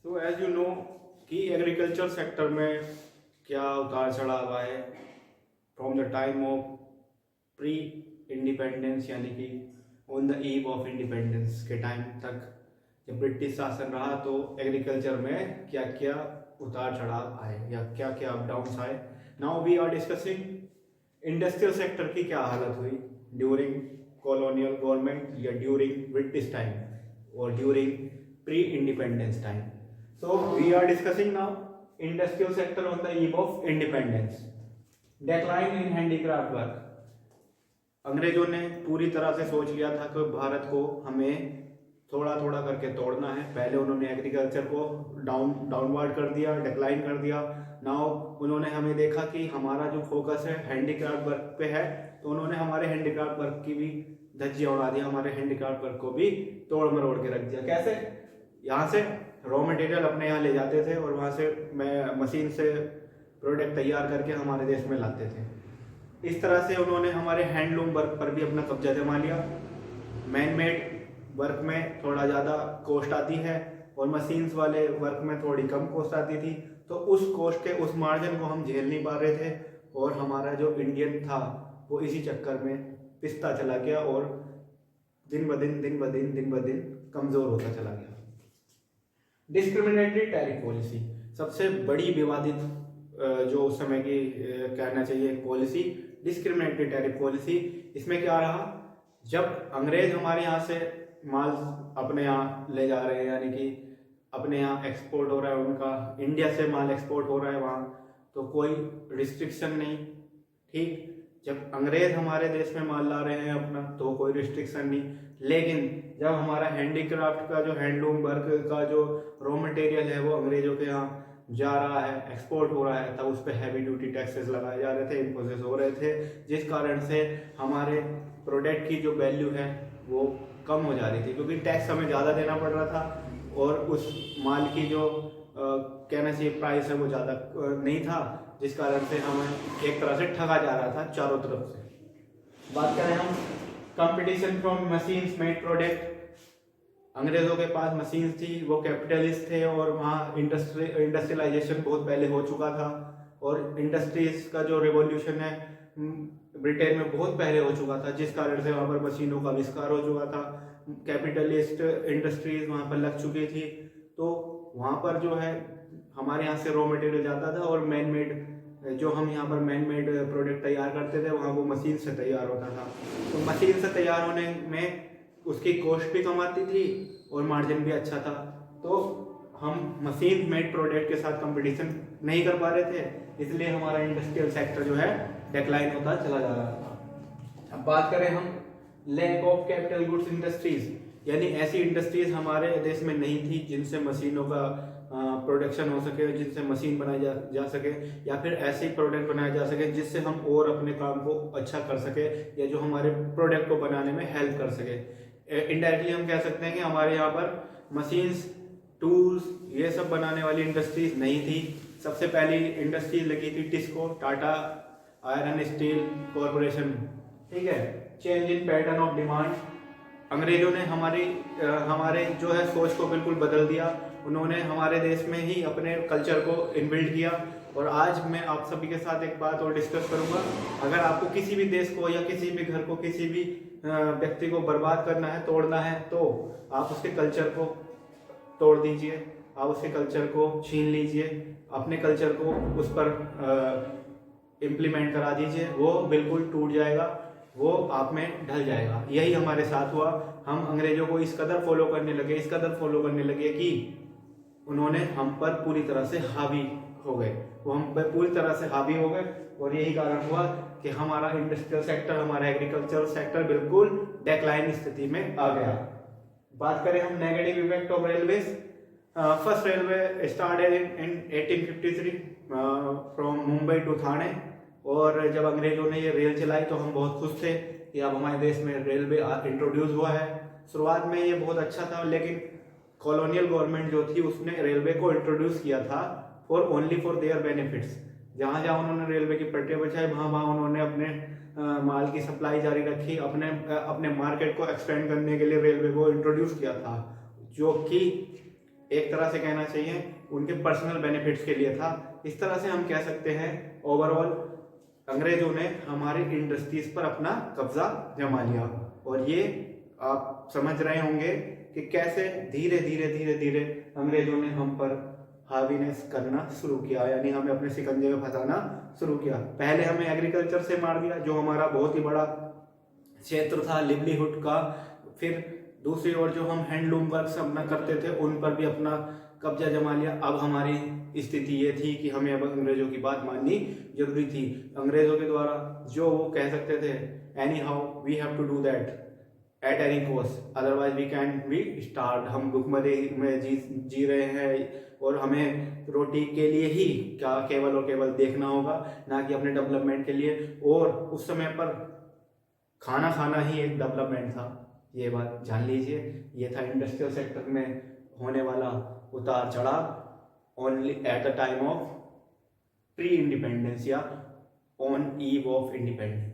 So as you know कि agriculture sector में क्या उतार चढ़ाव आए from the time of pre independence, यानी कि on the eve of independence के टाइम तक जब ब्रिटिश शासन रहा तो एग्रीकल्चर में क्या क्या उतार चढ़ाव आए या क्या क्या अप डाउन आए। Now we are discussing industrial sector की क्या हालत हुई ड्यूरिंग कॉलोनियल गवर्नमेंट या ड्यूरिंग ब्रिटिश टाइम और during pre independence time. So we are discussing now industrial sector on the eve of independence. Decline in handicraft work. अंग्रेजों ने पूरी तरह से सोच लिया था कि भारत को हमें थोड़ा थोड़ा करके तोड़ना है। पहले उन्होंने एग्रीकल्चर को डाउनवर्ड कर दिया, डिक्लाइन कर दिया। नाउ उन्होंने हमें देखा कि हमारा जो फोकस है हैंडीक्राफ्ट वर्क पे है, तो उन्होंने हमारे हैंडीक्राफ्ट वर्क की भी धज्जियां उड़ा दी, हमारे हैंडीक्राफ्ट वर्क को भी तोड़ मरोड़ के रख दिया। कैसे? यहाँ से रॉ मटेरियल अपने यहाँ ले जाते थे और वहाँ से मशीन से प्रोडक्ट तैयार करके हमारे देश में लाते थे। इस तरह से उन्होंने हमारे हैंडलूम वर्क पर भी अपना कब्जा जमा लिया। मैन मेड वर्क में थोड़ा ज़्यादा कॉस्ट आती है और मशीन्स वाले वर्क में थोड़ी कम कॉस्ट आती थी, तो उस कॉस्ट के उस मार्जिन को हम झेल नहीं पा रहे थे और हमारा जो इंडियन था वो इसी चक्कर में पिसता चला गया और दिन ब दिन कमज़ोर होता चला गया। डिस्क्रिमिनेटरी टैरिफ पॉलिसी सबसे बड़ी विवादित जो उस समय की कहना चाहिए पॉलिसी, डिस्क्रिमिनेटरी टैरिफ पॉलिसी। इसमें क्या रहा, जब अंग्रेज हमारे यहाँ से माल अपने यहाँ ले जा रहे हैं, यानी कि अपने यहाँ एक्सपोर्ट हो रहा है, उनका इंडिया से माल एक्सपोर्ट हो रहा है वहाँ, तो कोई रिस्ट्रिक्शन नहीं। ठीक, जब अंग्रेज हमारे देश में माल ला रहे हैं अपना तो कोई रिस्ट्रिक्शन नहीं, लेकिन जब हमारा हैंडीक्राफ्ट का जो हैंडलूम वर्क का जो रॉ मटेरियल है वो अंग्रेजों के यहाँ जा रहा है, एक्सपोर्ट हो रहा है, तब उस पर हैवी ड्यूटी टैक्सेस लगाए जा रहे थे, इम्पोजेस हो रहे थे, जिस कारण से हमारे प्रोडक्ट की जो वैल्यू है वो कम हो जा रही थी, क्योंकि टैक्स हमें ज़्यादा देना पड़ रहा था और उस माल की जो कहना चाहिए प्राइस है वो ज़्यादा नहीं था, जिस कारण से हमें एक तरह से ठगा जा रहा था चारों तरफ से। बात करें हम competition from machines made product, अंग्रेजों के पास मशीन्स थी, वो कैपिटलिस्ट थे और वहाँ इंडस्ट्रियलाइजेशन बहुत पहले हो चुका था और इंडस्ट्रीज का जो रिवॉल्यूशन है ब्रिटेन में बहुत पहले हो चुका था, जिस कारण से वहाँ पर मशीनों का आविष्कार हो चुका था, कैपिटलिस्ट इंडस्ट्रीज वहाँ पर लग चुकी थी, तो वहाँ पर जो है हमारे यहाँ से रॉ मटेरियल जाता था और मैन मेड जो हम यहाँ पर मैन मेड प्रोडक्ट तैयार करते थे वहाँ वो मशीन से तैयार होता था। तो मशीन से तैयार होने में उसकी कॉस्ट भी कम आती थी और मार्जिन भी अच्छा था, तो हम मशीन मेड प्रोडक्ट के साथ कंपटीशन नहीं कर पा रहे थे, इसलिए हमारा इंडस्ट्रियल सेक्टर जो है डिक्लाइन होता चला जा रहा था। अब बात करें हम lack of capital goods industries, यानी ऐसी इंडस्ट्रीज हमारे देश में नहीं थी जिनसे मशीनों का प्रोडक्शन हो सके, जिनसे मशीन बनाई जा सके, या फिर ऐसे प्रोडक्ट बनाए जा सके जिससे हम और अपने काम को अच्छा कर सके या जो हमारे प्रोडक्ट को बनाने में हेल्प कर सके। इनडायरेक्टली हम कह सकते हैं कि हमारे यहाँ पर मशीन्स, टूल्स, ये सब बनाने वाली इंडस्ट्रीज नहीं थी। सबसे पहली इंडस्ट्री लगी थी TISCO, Tata iron steel corporation. ठीक है, change in pattern of demand, अंग्रेजों ने हमारे जो है सोच को बिल्कुल बदल दिया, उन्होंने हमारे देश में ही अपने कल्चर को इनबिल्ड किया। और आज मैं आप सभी के साथ एक बात और डिस्कस करूंगा, अगर आपको किसी भी देश को या किसी भी घर को, किसी भी व्यक्ति को बर्बाद करना है, तोड़ना है, तो आप उसके कल्चर को तोड़ दीजिए, आप उसके कल्चर को छीन लीजिए, अपने कल्चर को उस पर इम्प्लीमेंट करा दीजिए, वो बिल्कुल टूट जाएगा, वो आप में ढल जाएगा। यही हमारे साथ हुआ, हम अंग्रेजों को इस कदर फॉलो करने लगे कि उन्होंने हम पर पूरी तरह से हावी हो गए, वो हम पर पूरी तरह से हावी हो गए और यही कारण हुआ कि हमारा इंडस्ट्रियल सेक्टर, हमारा एग्रीकल्चर सेक्टर बिल्कुल डेक्लाइन स्थिति में आ गया। बात करें हम negative effect of railways, first railway started in 1853 from Mumbai to Thane, और जब अंग्रेजों ने ये रेल चलाई तो हम बहुत खुश थे कि अब हमारे देश में रेलवे इंट्रोड्यूस हुआ है। शुरुआत में ये बहुत अच्छा था, लेकिन कॉलोनियल गवर्नमेंट जो थी उसने रेलवे को इंट्रोड्यूस किया था ओनली फॉर देयर बेनिफिट्स। जहाँ जहाँ उन्होंने रेलवे की पटरियाँ बिछाई वहाँ वहाँ उन्होंने अपने माल की सप्लाई जारी रखी, अपने मार्केट को एक्सपेंड करने के लिए रेलवे को इंट्रोड्यूस किया था, जो कि एक तरह से कहना चाहिए उनके पर्सनल बेनिफिट्स के लिए था। इस तरह से हम कह सकते हैं ओवरऑल अंग्रेजों ने हमारी इंडस्ट्रीज पर अपना कब्जा जमा लिया। और ये आप समझ रहे होंगे कि कैसे धीरे धीरे धीरे धीरे अंग्रेजों ने हम पर हावीनेस करना शुरू किया, यानी हमें अपने शिकंजे में फंसाना शुरू किया। पहले हमें एग्रीकल्चर से मार दिया, जो हमारा बहुत ही बड़ा क्षेत्र था लिवलीहुड का। फिर दूसरी ओर जो हम हैंडलूम वर्क अपना करते थे उन पर भी अपना कब्जा जमा लिया। अब हमारी स्थिति ये थी कि हमें अब अंग्रेजों की बात माननी जरूरी थी। अंग्रेजों के द्वारा जो वो कह सकते थे, anyhow we have to do that at any cost, otherwise we can be starve. हम भूखमरी में जी रहे हैं और हमें रोटी के लिए ही क्या केवल और केवल देखना होगा, ना कि अपने डेवलपमेंट के लिए। और उस समय पर खाना खाना ही एक डेवलपमेंट था, ये बात जान लीजिए। ये था इंडस्ट्रियल सेक्टर में होने वाला उतार चढ़ाव only at the time of pre independence या ऑन ईव ऑफ इंडिपेंडेंस।